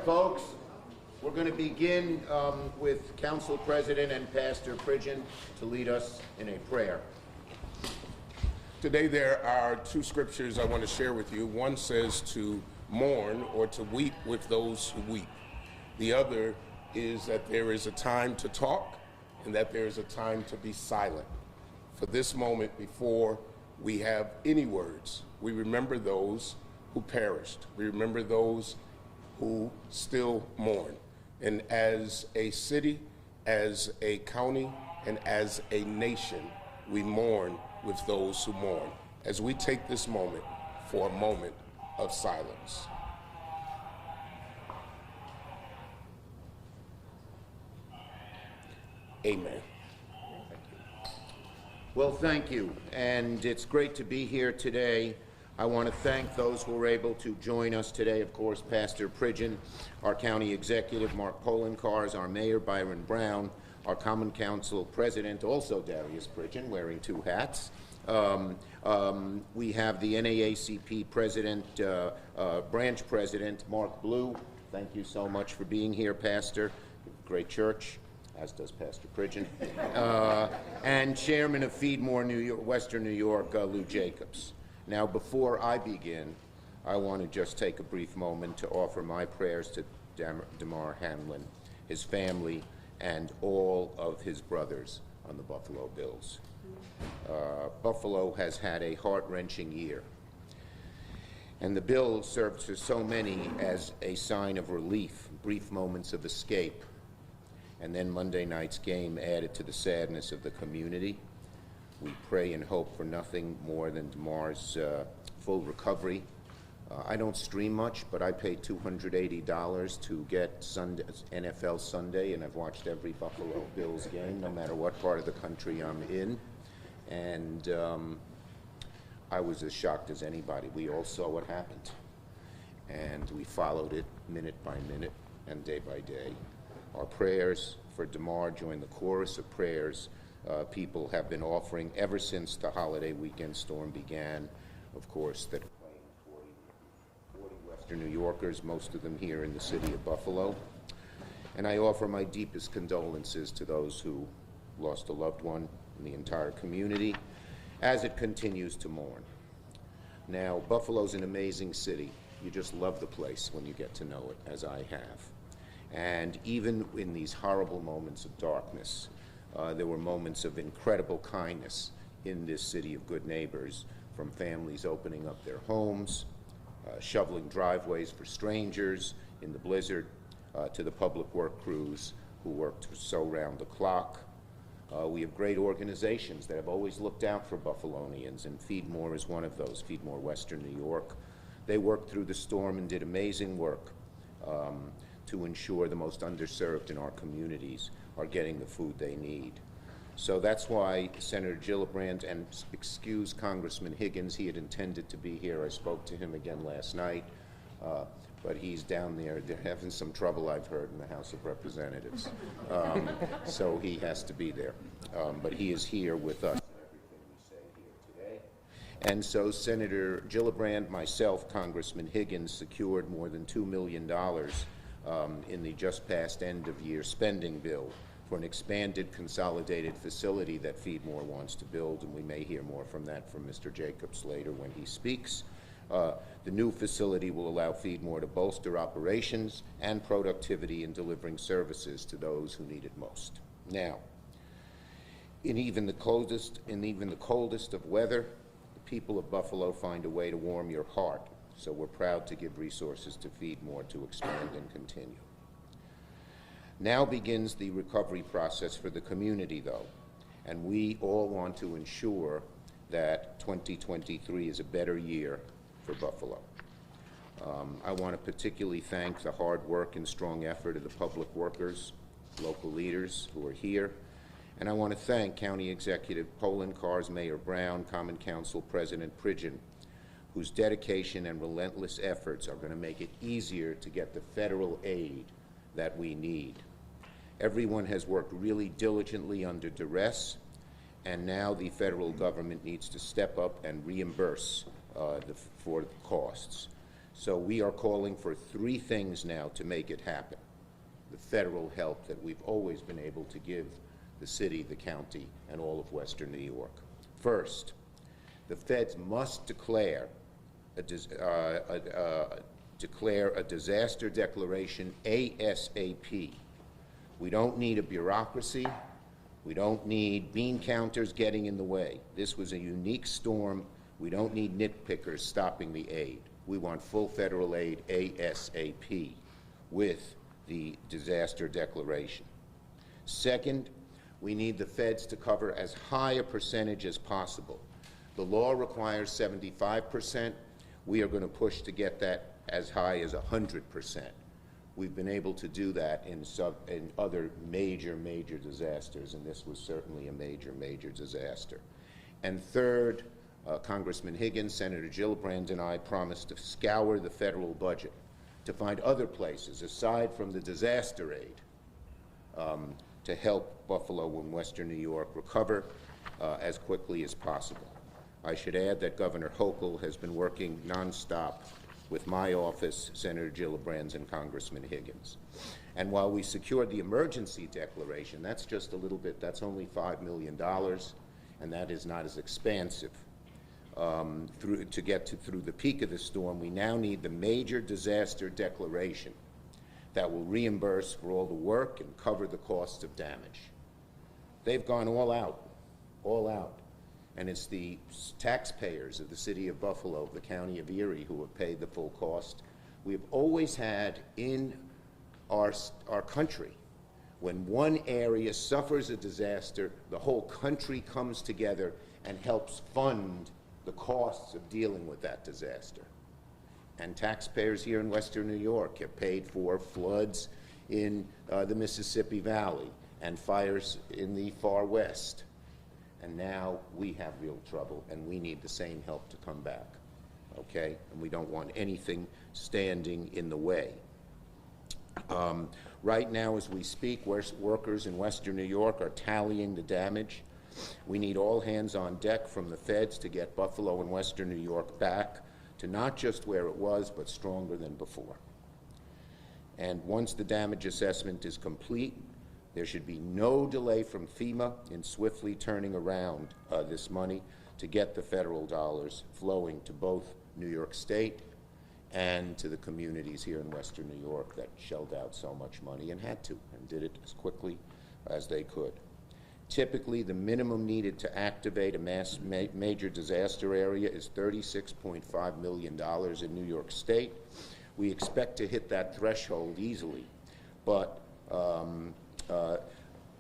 Folks, we're going to begin with Council President and Pastor Pridgeon to lead us in a prayer. Today there are two scriptures I want to share with you. One says to mourn or to weep with those who weep. The other is that there is a time to talk and that there is a time to be silent. For this moment, before we have any words, we remember those who perished. We remember those who still mourn. And as a city, as a county, and as a nation, we mourn with those who mourn. As we take this moment for a moment of silence. Amen. Well, thank you, and it's great to be here today. I want to thank those who were able to join us today. Of course, Pastor Pridgeon, our County Executive, Mark Polenkars, our Mayor, Byron Brown, our Common Council President, also Darius Pridgeon, wearing two hats. We have the NAACP President, Branch President, Mark Blue. Thank you so much for being here, Pastor. Great church, as does Pastor Pridgeon. And Chairman of Feedmore, New York, Western New York, Lou Jacobs. Now, before I begin, I want to just take a brief moment to offer my prayers to Damar Hamlin, his family, and all of his brothers on the Buffalo Bills. Buffalo has had a heart-wrenching year, and the Bills served to so many as a sign of relief, brief moments of escape, and then Monday night's game added to the sadness of the community. We pray and hope for nothing more than Damar's full recovery. I don't stream much, but I pay $280 to get NFL Sunday, and I've watched every Buffalo Bills game, no matter what part of the country I'm in. And I was as shocked as anybody. We all saw what happened, and we followed it minute by minute and day by day. Our prayers for Damar join the chorus of prayers people have been offering ever since the holiday weekend storm began. Of course, that claimed 40 Western New Yorkers, most of them here in the city of Buffalo. And I offer my deepest condolences to those who lost a loved one in the entire community as it continues to mourn. Now, Buffalo's an amazing city. You just love the place when you get to know it, as I have. And even in these horrible moments of darkness, there were moments of incredible kindness in this city of good neighbors, from families opening up their homes, shoveling driveways for strangers in the blizzard, to the public work crews who worked so round the clock. We have great organizations that have always looked out for Buffalonians, and Feedmore is one of those, Feedmore Western New York. They worked through the storm and did amazing work to ensure the most underserved in our communities are getting the food they need. So that's why Senator Gillibrand, and excuse Congressman Higgins, he had intended to be here. I spoke to him again last night, but he's down there. They're having some trouble, I've heard, in the House of Representatives. So he has to be there. But he is here with us. Everything we say here today. And so Senator Gillibrand, myself, Congressman Higgins, secured more than $2 million in the just passed end-of-year spending bill for an expanded consolidated facility that Feedmore wants to build, and we may hear more from that from Mr. Jacobs later when he speaks. The new facility will allow Feedmore to bolster operations and productivity in delivering services to those who need it most. Now, in even the coldest of weather, the people of Buffalo find a way to warm your heart. So we're proud to give resources to Feedmore to expand and continue. Now begins the recovery process for the community, though, and we all want to ensure that 2023 is a better year for Buffalo. I want to particularly thank the hard work and strong effort of the public workers, local leaders who are here, and I want to thank County Executive Polenkars, Mayor Brown, Common Council President Pridgeon, whose dedication and relentless efforts are going to make it easier to get the federal aid that we need. Everyone has worked really diligently under duress, and now the federal government needs to step up and reimburse for the costs. So we are calling for three things now to make it happen. The federal help that we've always been able to give the city, the county, and all of Western New York. First, the feds must declare a disaster declaration ASAP. We don't need a bureaucracy. We don't need bean counters getting in the way. This was a unique storm. We don't need nitpickers stopping the aid. We want full federal aid ASAP with the disaster declaration. Second, we need the feds to cover as high a percentage as possible. The law requires 75%. We are going to push to get that as high as 100%. We've been able to do that in other major disasters, and this was certainly a major disaster. And third, Congressman Higgins, Senator Gillibrand, and I promised to scour the federal budget to find other places, aside from the disaster aid, to help Buffalo and Western New York recover as quickly as possible. I should add that Governor Hochul has been working nonstop with my office, Senator Gillibrand's, and Congressman Higgins. And while we secured the emergency declaration, that's just a little bit, that's only $5 million, and that is not as expansive. To get through the peak of the storm, we now need the major disaster declaration that will reimburse for all the work and cover the cost of damage. They've gone all out, and it's the taxpayers of the city of Buffalo, the county of Erie, who have paid the full cost. We have always had in our country, when one area suffers a disaster, the whole country comes together and helps fund the costs of dealing with that disaster. And taxpayers here in Western New York have paid for floods in the Mississippi Valley and fires in the far west. And now we have real trouble, and we need the same help to come back, okay? And we don't want anything standing in the way. Right now, as we speak, workers in Western New York are tallying the damage. We need all hands on deck from the feds to get Buffalo and Western New York back to not just where it was, but stronger than before. And once the damage assessment is complete, there should be no delay from FEMA in swiftly turning around this money to get the federal dollars flowing to both New York State and to the communities here in Western New York that shelled out so much money and had to, and did it as quickly as they could. Typically, the minimum needed to activate a major disaster area is $36.5 million in New York State. We expect to hit that threshold easily, but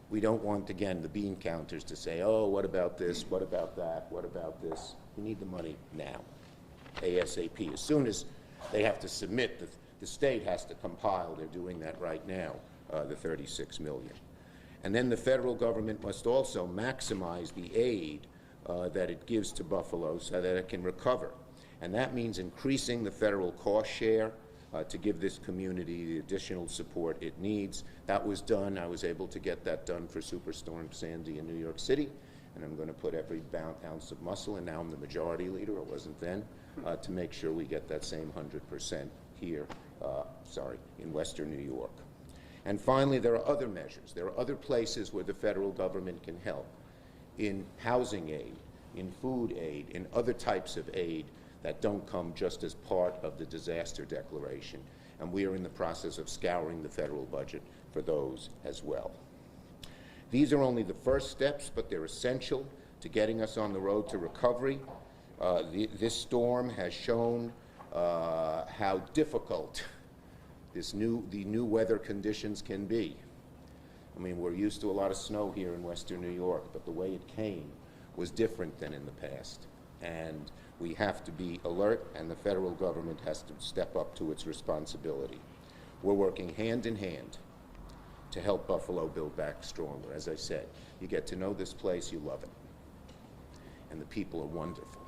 we don't want, again, the bean counters to say, oh, what about this, what about that, what about this? We need the money now, ASAP. As soon as they have to submit, the state has to compile, they're doing that right now, the $36 million. And then the federal government must also maximize the aid that it gives to Buffalo so that it can recover. And that means increasing the federal cost share to give this community the additional support it needs. That was done. I was able to get that done for Superstorm Sandy in New York City, and I'm going to put every ounce of muscle, and now I'm the majority leader, I wasn't then, to make sure we get that same 100% here, in Western New York. And finally, there are other measures. There are other places where the federal government can help, in housing aid, in food aid, in other types of aid that don't come just as part of the disaster declaration. And we are in the process of scouring the federal budget for those as well. These are only the first steps, but they're essential to getting us on the road to recovery. This storm has shown how difficult the new weather conditions can be. I mean, we're used to a lot of snow here in Western New York, but the way it came was different than in the past. And we have to be alert, and the federal government has to step up to its responsibility. We're working hand in hand to help Buffalo build back stronger. As I said, you get to know this place, you love it. And the people are wonderful.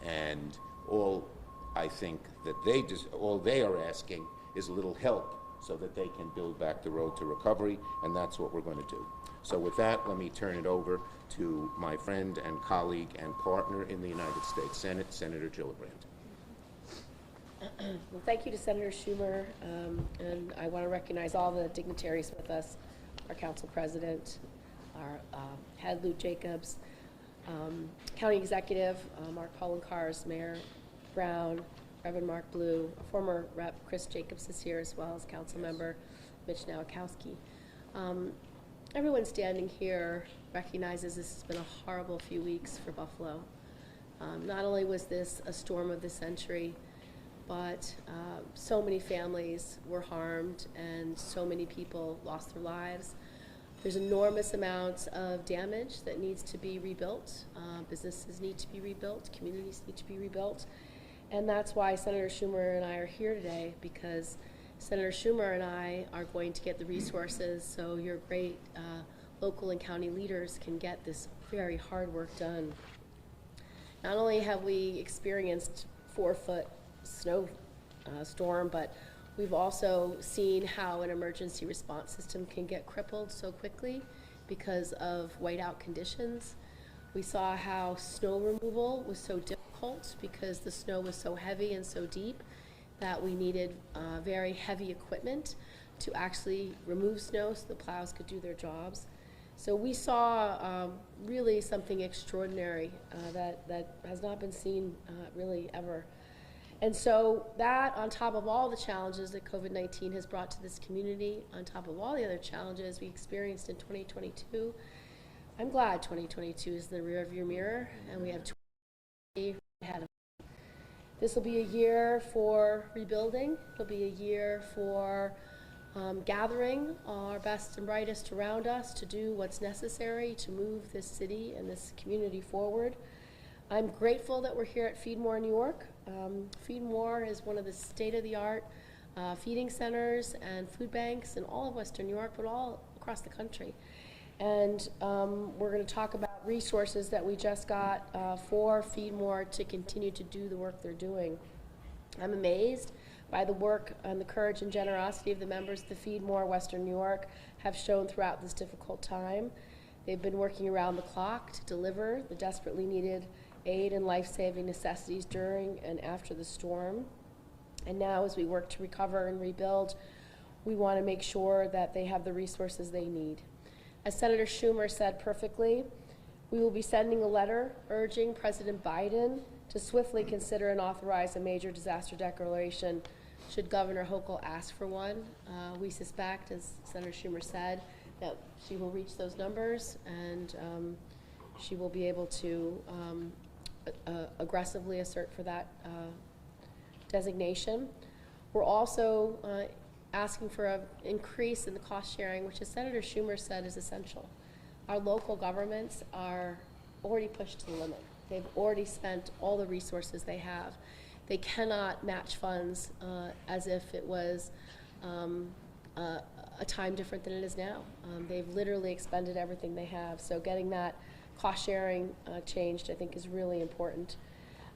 And all I think that all they are asking is a little help so that they can build back the road to recovery, and that's what we're going to do. So with that, let me turn it over to my friend and colleague and partner in the United States Senate, Senator Gillibrand. Well, thank you to Senator Schumer, and I want to recognize all the dignitaries with us, our council president, our head Lou Jacobs, county executive Mark Poloncarz, Mayor Brown, Reverend Mark Blue, former Rep Chris Jacobs is here, as well as council member Mitch Nowakowski. Everyone standing here recognizes this has been a horrible few weeks for Buffalo. Not only was this a storm of the century, but so many families were harmed and so many people lost their lives. There's enormous amounts of damage that needs to be rebuilt. Businesses need to be rebuilt, communities need to be rebuilt. And that's why Senator Schumer and I are here today, because Senator Schumer and I are going to get the resources so your great local and county leaders can get this very hard work done. Not only have we experienced 4-foot snow storm, but we've also seen how an emergency response system can get crippled so quickly because of whiteout conditions. We saw how snow removal was so difficult because the snow was so heavy and so deep that we needed very heavy equipment to actually remove snow so the plows could do their jobs. So we saw really something extraordinary that has not been seen really ever. And so that, on top of all the challenges that COVID-19 has brought to this community, on top of all the other challenges we experienced in 2022, I'm glad 2022 is in the rearview mirror and we have 2020 ahead of us. This will be a year for rebuilding. It'll be a year for gathering our best and brightest around us to do what's necessary to move this city and this community forward. I'm grateful that we're here at Feed More New York. Feed More is one of the state-of-the-art feeding centers and food banks in all of Western New York, but all across the country. And we're going to talk about resources that we just got for Feed More to continue to do the work they're doing. I'm amazed by the work and the courage and generosity of the members of the Feed More Western New York have shown throughout this difficult time. They've been working around the clock to deliver the desperately needed aid and life-saving necessities during and after the storm. And now, as we work to recover and rebuild, we want to make sure that they have the resources they need. As Senator Schumer said perfectly, we will be sending a letter urging President Biden to swiftly consider and authorize a major disaster declaration should Governor Hochul ask for one. We suspect, as Senator Schumer said, that she will reach those numbers and she will be able to aggressively assert for that designation. We're also asking for an increase in the cost sharing, which, as Senator Schumer said, is essential. Our local governments are already pushed to the limit. They've already spent all the resources they have. They cannot match funds as if it was a time different than it is now. They've literally expended everything they have. So getting that cost sharing changed, I think, is really important.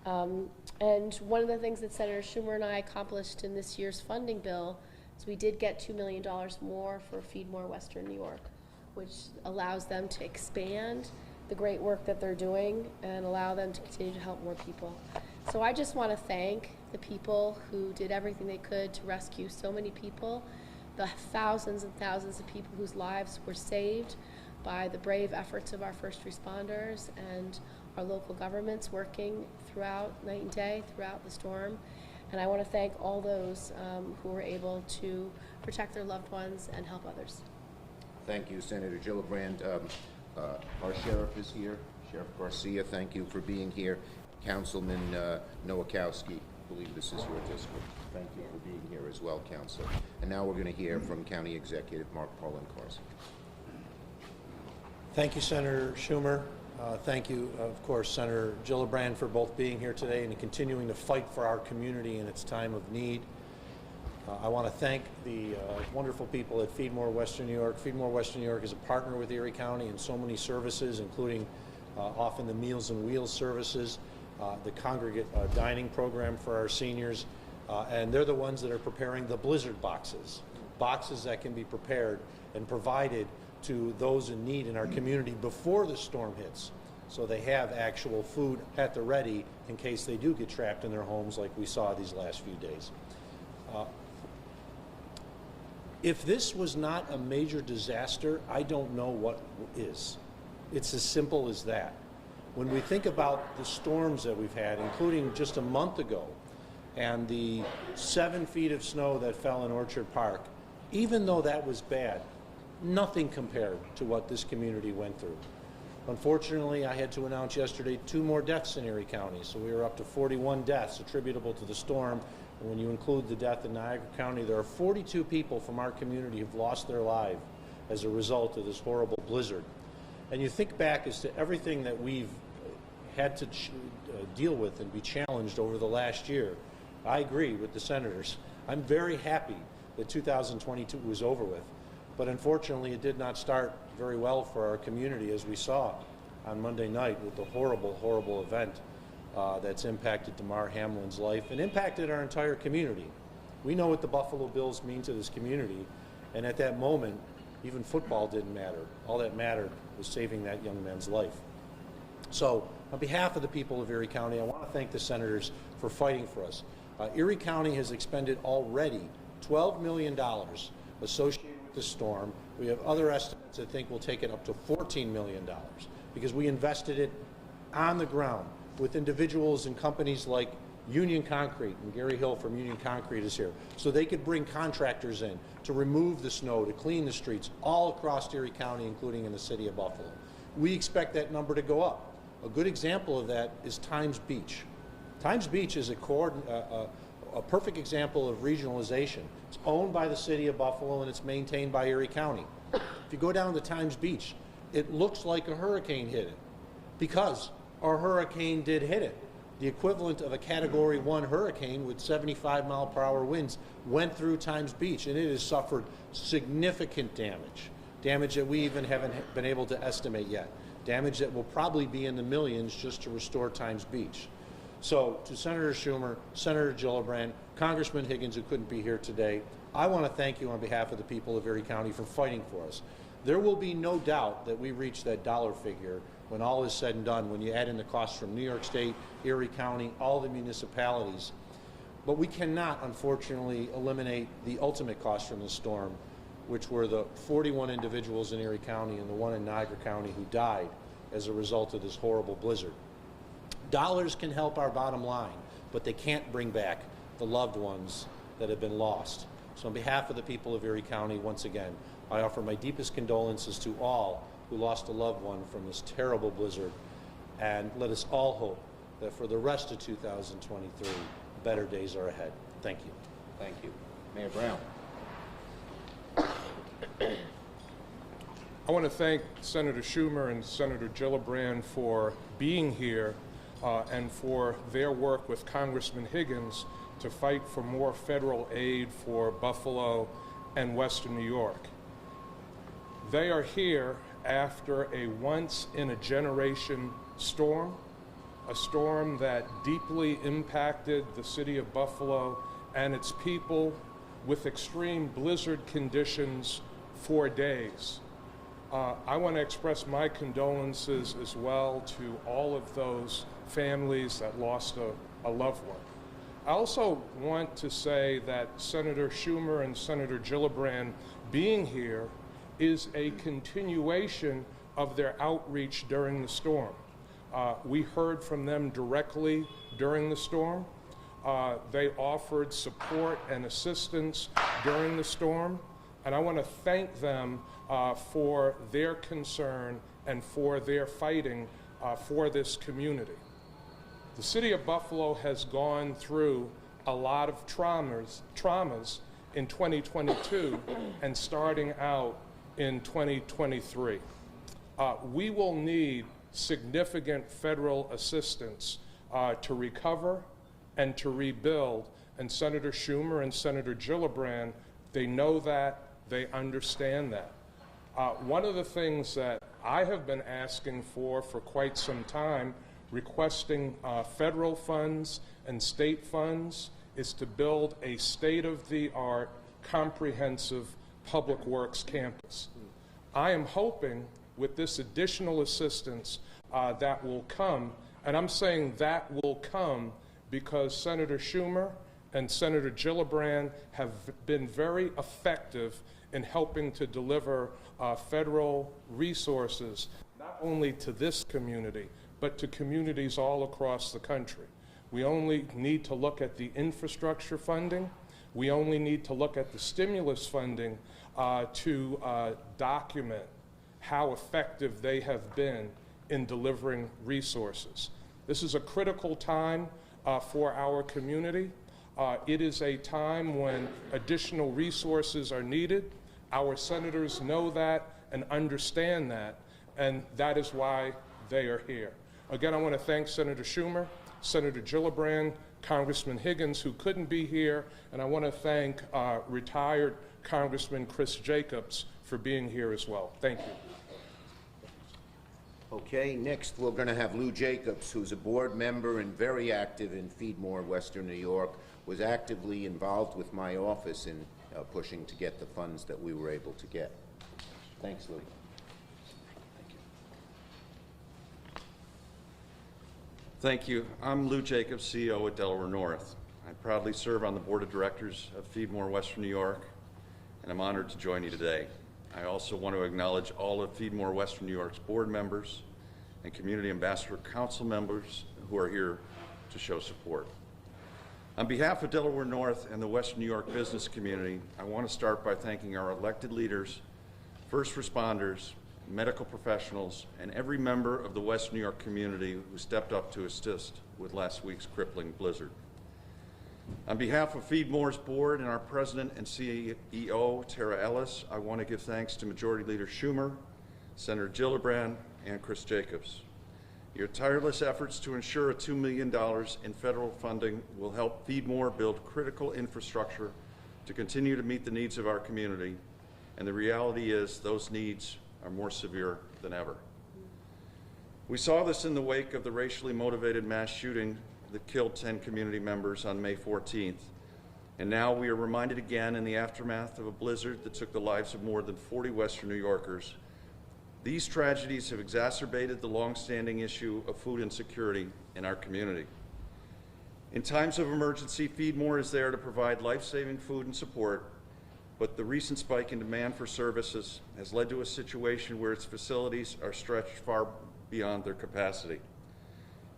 And one of the things that Senator Schumer and I accomplished in this year's funding bill is we did get $2 million more for Feed More Western New York, which allows them to expand the great work that they're doing and allow them to continue to help more people. So I just want to thank the people who did everything they could to rescue so many people, the thousands and thousands of people whose lives were saved by the brave efforts of our first responders and our local governments working throughout night and day, throughout the storm. And I want to thank all those who were able to protect their loved ones and help others. Thank you, Senator Gillibrand. Our sheriff is here. Sheriff Garcia, thank you for being here. Councilman Nowakowski, I believe this is your district. Thank you for being here as well, Council. And now we're going to hear from County Executive Mark Poloncarz. Thank you, Senator Schumer. Thank you, of course, Senator Gillibrand, for both being here today and continuing to fight for our community in its time of need. I want to thank the wonderful people at Feed More Western New York. Feed More Western New York is a partner with Erie County in so many services, including often the Meals and Wheels services, the congregate dining program for our seniors, and they're the ones that are preparing the blizzard boxes that can be prepared and provided to those in need in our community before the storm hits, so they have actual food at the ready in case they do get trapped in their homes like we saw these last few days. If this was not a major disaster, I don't know what is. It's as simple as that. When we think about the storms that we've had, including just a month ago, and the 7 feet of snow that fell in Orchard Park, even though that was bad, nothing compared to what this community went through. Unfortunately, I had to announce yesterday 2 more deaths in Erie County, so we were up to 41 deaths attributable to the storm. And when you include the death in Niagara County, there are 42 people from our community who've lost their life as a result of this horrible blizzard. And you think back as to everything that we've had to deal with and be challenged over the last year. I agree with the senators. I'm very happy that 2022 was over with. But unfortunately, it did not start very well for our community, as we saw on Monday night with the horrible, horrible event that's impacted Damar Hamlin's life and impacted our entire community. We know what the Buffalo Bills mean to this community, and at that moment, even football didn't matter. All that mattered was saving that young man's life. So, on behalf of the people of Erie County, I want to thank the senators for fighting for us. Erie County has expended already $12 million associated with the storm. We have other estimates that think we'll take it up to $14 million because we invested it on the ground with individuals and companies like Union Concrete, and Gary Hill from Union Concrete is here, so they could bring contractors in to remove the snow, to clean the streets all across Erie County, including in the city of Buffalo. We expect that number to go up. A good example of that is Times Beach. Times Beach is a perfect example of regionalization. It's owned by the city of Buffalo and it's maintained by Erie County. If you go down to Times Beach, it looks like a hurricane hit it because a hurricane did hit it. The equivalent of a Category 1 hurricane with 75-mile-per-hour winds went through Times Beach, and it has suffered significant damage that we even haven't been able to estimate yet, damage that will probably be in the millions just to restore Times Beach. So to Senator Schumer, Senator Gillibrand, Congressman Higgins, who couldn't be here today, I want to thank you on behalf of the people of Erie County for fighting for us. There will be no doubt that we reach that dollar figure when all is said and done, when you add in the costs from New York State, Erie County, all the municipalities. But we cannot, unfortunately, eliminate the ultimate cost from the storm, which were the 41 individuals in Erie County and the one in Niagara County who died as a result of this horrible blizzard. Dollars can help our bottom line, but they can't bring back the loved ones that have been lost. So on behalf of the people of Erie County, once again, I offer my deepest condolences to all who lost a loved one from this terrible blizzard, and let us all hope that for the rest of 2023, better days are ahead. Thank you. Thank you. Mayor Brown. I want to thank Senator Schumer and Senator Gillibrand for being here and for their work with Congressman Higgins to fight for more federal aid for Buffalo and Western New York. They are here after a once-in-a-generation storm, a storm that deeply impacted the city of Buffalo and its people with extreme blizzard conditions for days. I want to express my condolences as well to all of those families that lost a loved one. I also want to say that Senator Schumer and Senator Gillibrand being here is a continuation of their outreach during the storm. We heard from them directly during the storm. They offered support and assistance during the storm, and I want to thank them for their concern and for their fighting for this community. The city of Buffalo has gone through a lot of traumas in 2022 and starting out in 2023. We will need significant federal assistance to recover and to rebuild, and Senator Schumer and Senator Gillibrand, they know that, they understand that. One of the things that I have been asking for quite some time, requesting federal funds and state funds, is to build a state-of-the-art comprehensive public works campus. I am hoping with this additional assistance that will come. And I'm saying that will come because Senator Schumer and Senator Gillibrand have been very effective in helping to deliver federal resources, not only to this community, but to communities all across the country. We only need to look at the infrastructure funding. We only need to look at the stimulus funding to document how effective they have been in delivering resources. This is a critical time for our community. It is a time when additional resources are needed. Our senators know that and understand that, and that is why they are here. Again, I want to thank Senator Schumer, Senator Gillibrand, Congressman Higgins, who couldn't be here, and I want to thank retired Congressman Chris Jacobs for being here as well. Thank you. Okay, next we're going to have Lou Jacobs, who's a board member and very active in Feed More, Western New York, was actively involved with my office in pushing to get the funds that we were able to get. Thanks, Lou. Thank you. I'm Lou Jacobs, CEO at Delaware North. I proudly serve on the board of directors of Feed More Western New York, and I'm honored to join you today. I also want to acknowledge all of Feed More Western New York's board members and Community Ambassador Council members who are here to show support. On behalf of Delaware North and the Western New York business community, I want to start by thanking our elected leaders, first responders, medical professionals, and every member of the Western New York community who stepped up to assist with last week's crippling blizzard. On behalf of Feed More's board and our president and CEO, Tara Ellis, I want to give thanks to Majority Leader Schumer, Senator Gillibrand, and Chris Jacobs. Your tireless efforts to ensure $2 million in federal funding will help Feed More build critical infrastructure to continue to meet the needs of our community, and the reality is those needs are more severe than ever. We saw this in the wake of the racially motivated mass shooting that killed 10 community members on May 14th. And now we are reminded again in the aftermath of a blizzard that took the lives of more than 40 Western New Yorkers. These tragedies have exacerbated the longstanding issue of food insecurity in our community. In times of emergency, Feed More is there to provide life-saving food and support, but the recent spike in demand for services has led to a situation where its facilities are stretched far beyond their capacity.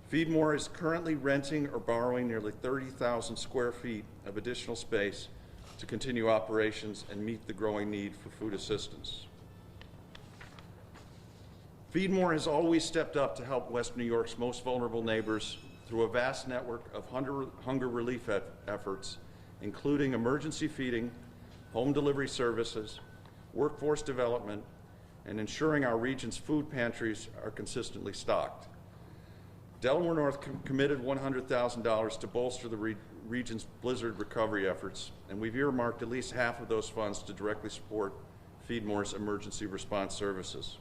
Feed More is currently renting or borrowing nearly 30,000 square feet of additional space to continue operations and meet the growing need for food assistance. Feed More has always stepped up to help West New York's most vulnerable neighbors through a vast network of hunger relief efforts, including emergency feeding, home delivery services, workforce development, and ensuring our region's food pantries are consistently stocked. Delaware North committed $100,000 to bolster the region's blizzard recovery efforts, and we've earmarked at least half of those funds to directly support Feed More's emergency response services.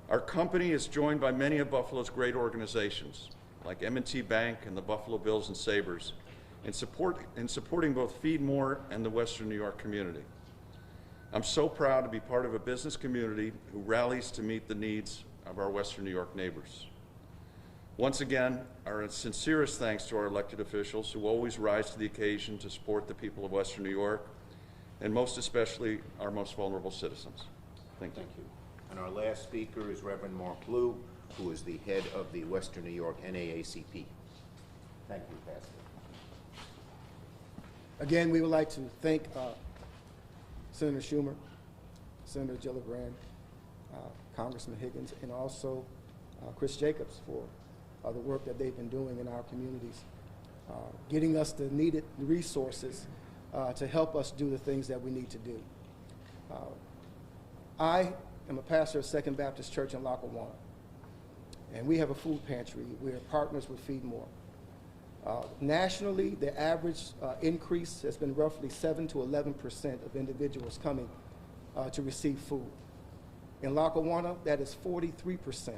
Our company is joined by many of Buffalo's great organizations, like M&T Bank and the Buffalo Bills and Sabres, in supporting both Feed More and the Western New York community. I'm so proud to be part of a business community who rallies to meet the needs of our Western New York neighbors. Once again, our sincerest thanks to our elected officials who always rise to the occasion to support the people of Western New York, and most especially our most vulnerable citizens. Thank you. Thank you. And our last speaker is Reverend Mark Blue, who is the head of the Western New York NAACP. Thank you, Pastor. Again, we would like to thank Senator Schumer, Senator Gillibrand, Congressman Higgins, and also Chris Jacobs for the work that they've been doing in our communities, getting us the needed resources to help us do the things that we need to do. I am a pastor of Second Baptist Church in Lackawanna, and we have a food pantry. We are partners with Feed More. Nationally, the average increase has been roughly 7 to 11% of individuals coming to receive food. In Lackawanna, that is 43%.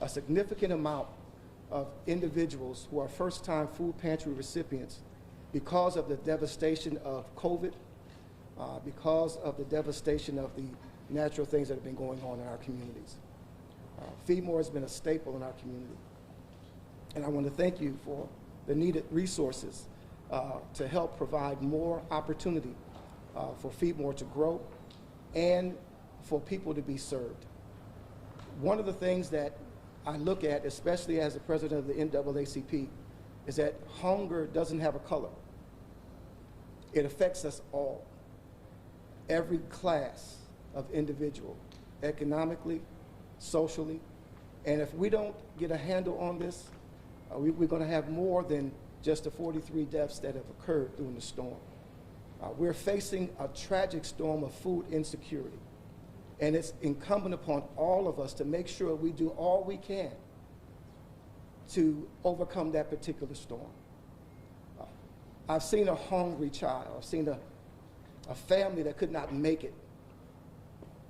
A significant amount of individuals who are first-time food pantry recipients, because of the devastation of COVID, because of the devastation of the natural things that have been going on in our communities. Feed More has been a staple in our community. And I want to thank you for the needed resources to help provide more opportunity for Feed More to grow and for people to be served. One of the things that I look at, especially as the president of the NAACP, is that hunger doesn't have a color. It affects us all, every class of individual, economically, socially, and if we don't get a handle on this, we're going to have more than just the 43 deaths that have occurred during the storm. We're facing a tragic storm of food insecurity, and it's incumbent upon all of us to make sure we do all we can to overcome that particular storm. I've seen a hungry child. I've seen a family that could not make it,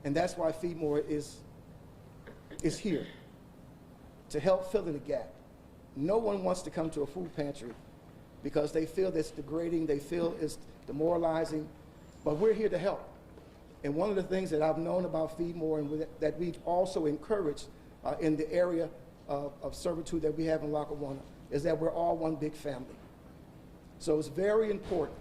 and that's why Feed More is here to help fill in the gap. No one wants to come to a food pantry because they feel it's degrading, they feel it's demoralizing, but we're here to help. And one of the things that I've known about Feed More and that we've also encouraged in the area of servitude that we have in Lackawanna is that we're all one big family. So it's very important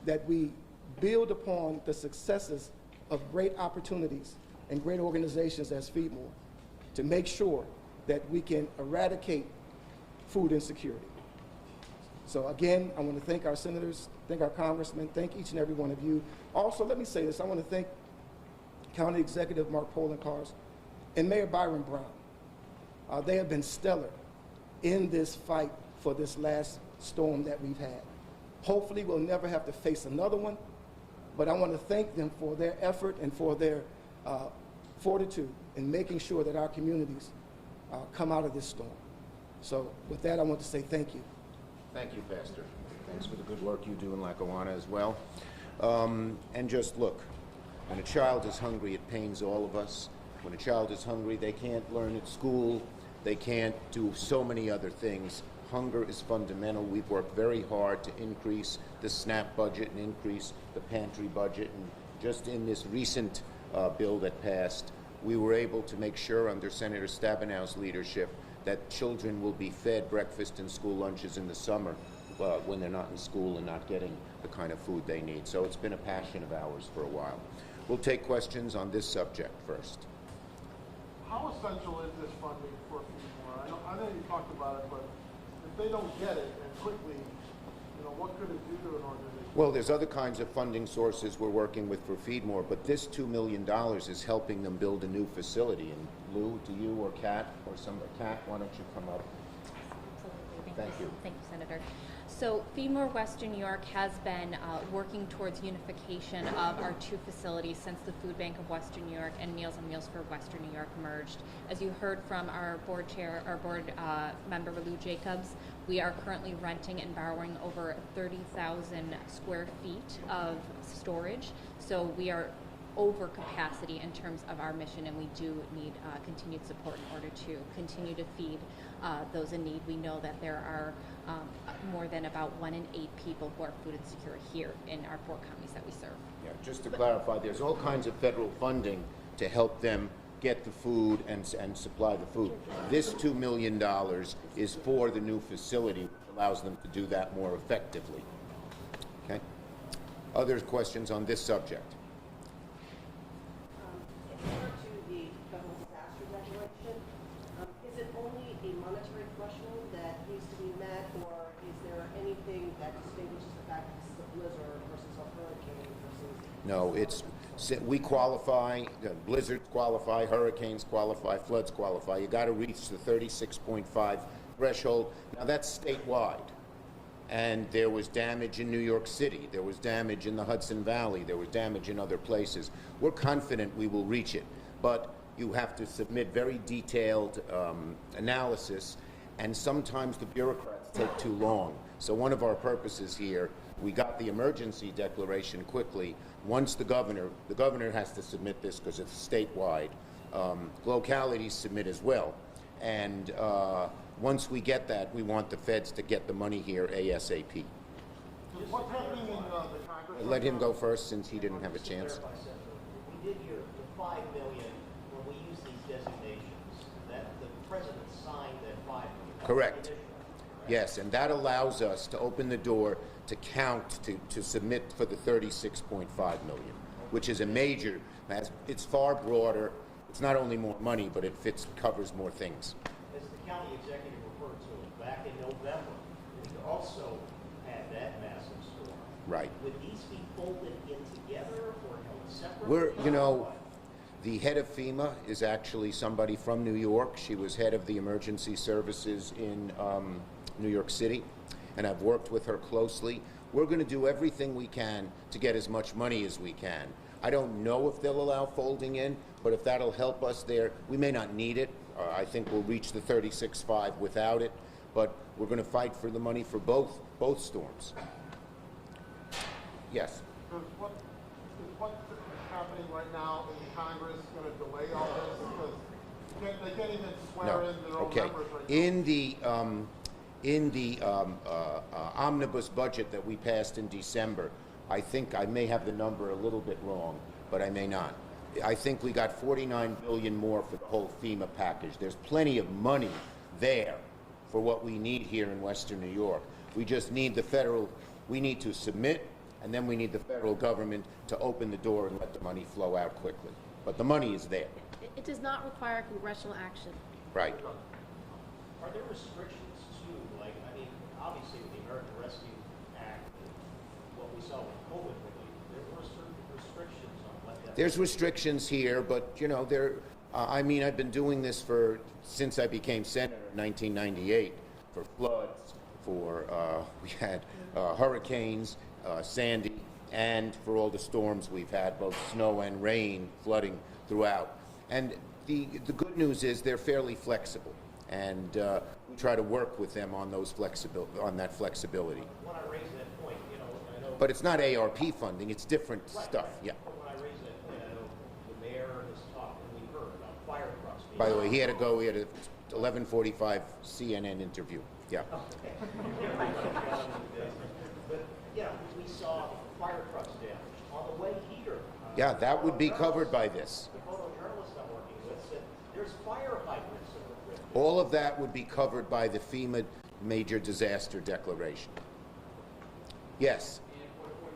that we build upon the successes of great opportunities and great organizations as Feed More to make sure that we can eradicate food insecurity. So again, I want to thank our senators, thank our congressmen, thank each and every one of you. Also, let me say this, I want to thank County Executive Mark Poloncarz and Mayor Byron Brown. They have been stellar in this fight for this last storm that we've had. Hopefully we'll never have to face another one, but I want to thank them for their effort and for their fortitude in making sure that our communities come out of this storm. So with that, I want to say thank you. Thank you, Pastor. Thanks for the good work you do in Lackawanna as well. And just look, when a child is hungry, it pains all of us. When a child is hungry, they can't learn at school. They can't do so many other things. Hunger is fundamental. We've worked very hard to increase the SNAP budget and increase the pantry budget. And just in this recent bill that passed, we were able to make sure under Senator Stabenow's leadership that children will be fed breakfast and school lunches in the summer when they're not in school and not getting the kind of food they need. So it's been a passion of ours for a while. We'll take questions on this subject first. How essential is this funding for Feed More? I know you talked about it, but if they don't get it and quickly, what could it do to an organization? Well, there's other kinds of funding sources we're working with for Feed More, but this $2 million is helping them build a new facility. And Lou, do you or Kat or somebody, Kat, why don't you come up? Absolutely. Thank you. Thank you, Senator. So Feed More Western New York has been working towards unification of our two facilities since the Food Bank of Western New York and Meals on Wheels for Western New York merged. As you heard from our board member Lou Jacobs, we are currently renting and borrowing over 30,000 square feet of storage. So we are over capacity in terms of our mission, and we do need continued support in order to continue to feed those in need. We know that there are more than about 1 in 8 people who are food insecure here in our 4 counties that we serve. Yeah, just to clarify, there's all kinds of federal funding to help them get the food and supply the food. This $2 million is for the new facility, which allows them to do that more effectively. Okay? Other questions on this subject? Similar to the federal disaster declaration, is it only a monetary threshold that needs to be met, or is there anything that distinguishes the fact that this is a blizzard versus a hurricane versus? No, we qualify, blizzards qualify, hurricanes qualify, floods qualify. You got to reach the 36.5 threshold. Now that's statewide. And there was damage in New York City. There was damage in the Hudson Valley. There was damage in other places. We're confident we will reach it, but you have to submit very detailed analysis, and sometimes the bureaucrats take too long. So one of our purposes here, we got the emergency declaration quickly. Once the governor has to submit this because it's statewide. Localities submit as well. And once we get that, we want the feds to get the money here ASAP. What's happening in the Congress? Let him go first since he didn't have a chance. We did hear the 5 million when we use these designations, that the president signed that 5 million. Correct. Yes, and that allows us to open the door to count, to submit for the 36.5 million, which is a major, it's far broader. It's not only more money, but it covers more things. As the county executive referred to, back in November, we also had that massive storm. Right. Would these be folded in together or held separately? We're, you know, the head of FEMA is actually somebody from New York. She was head of the emergency services in New York City, and I've worked with her closely. We're going to do everything we can to get as much money as we can. I don't know if they'll allow folding in, but if that'll help us there, we may not need it. I think we'll reach the 36.5 without it, but we're going to fight for the money for both storms. Yes. Is what is happening right now in Congress going to delay all this? Because they can't even swear in their own members right now. In the omnibus budget that we passed in December, I think I may have the number a little bit wrong, but I may not. I think we got $49 billion more for the whole FEMA package. There's plenty of money there for what we need here in Western New York. We just need we need to submit, and then we need the federal government to open the door and let the money flow out quickly. But the money is there. It does not require congressional action. Right. Are there restrictions too? Like, I mean, obviously with the American Rescue Act, what we saw with COVID relief, there were certain restrictions on what that. There's restrictions here, but you know, I mean, I've been doing this since I became senator in 1998 for floods, we had hurricanes, Sandy, and for all the storms we've had, both snow and rain, flooding throughout. And the good news is they're fairly flexible, and we try to work with them on that flexibility. When I raise that point, you know, I know. But it's not ARP funding; it's different stuff. Yeah. When I raise that point, I know the mayor has talked, and we've heard about fire trucks. By the way, he had to go. He had a 11:45 CNN interview. Yeah. But yeah, we saw fire trucks damaged on the way here. Yeah, that would be covered by this. The photojournalist I'm working with said there's fire hydrants that were ripped. All of that would be covered by the FEMA major disaster declaration. Yes. And for the 42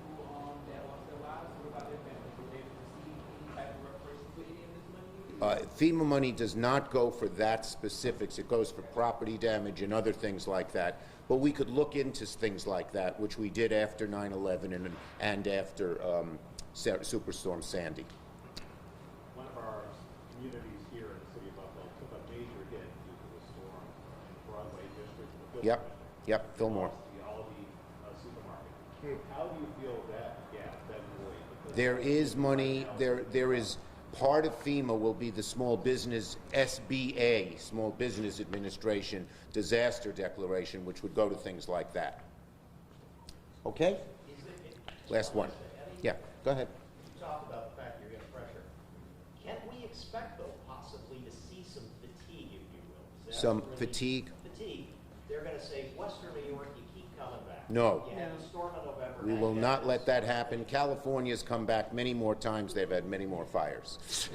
people that lost their lives, what about their families? Were they able to receive any type of reparations for any of this money? FEMA money does not go for that specifics. It goes for property damage and other things like that. But we could look into things like that, which we did after 9/11 and after Superstorm Sandy. One of our communities here in the city of Buffalo took a major hit due to the storm in Broadway District. Yep, Fillmore. The Aldi supermarket. How do you feel that gap, that void? There is money, there is, part of FEMA will be the Small Business SBA, Small Business Administration Disaster Declaration, which would go to things like that. Okay? Last one. Yeah, go ahead. You talked about the fact you're getting pressure. Can we expect, though, possibly to see some fatigue, if you will? Some fatigue? Fatigue. They're going to say, Western New York, you keep coming back. No. You had the storm in November. We will not let that happen. California's come back many more times. They've had many more fires.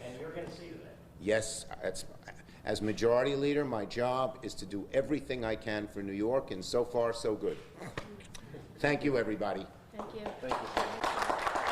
And you're going to see that. Yes, as majority leader, my job is to do everything I can for New York, and so far, so good. Thank you, everybody. Thank you. Thank you.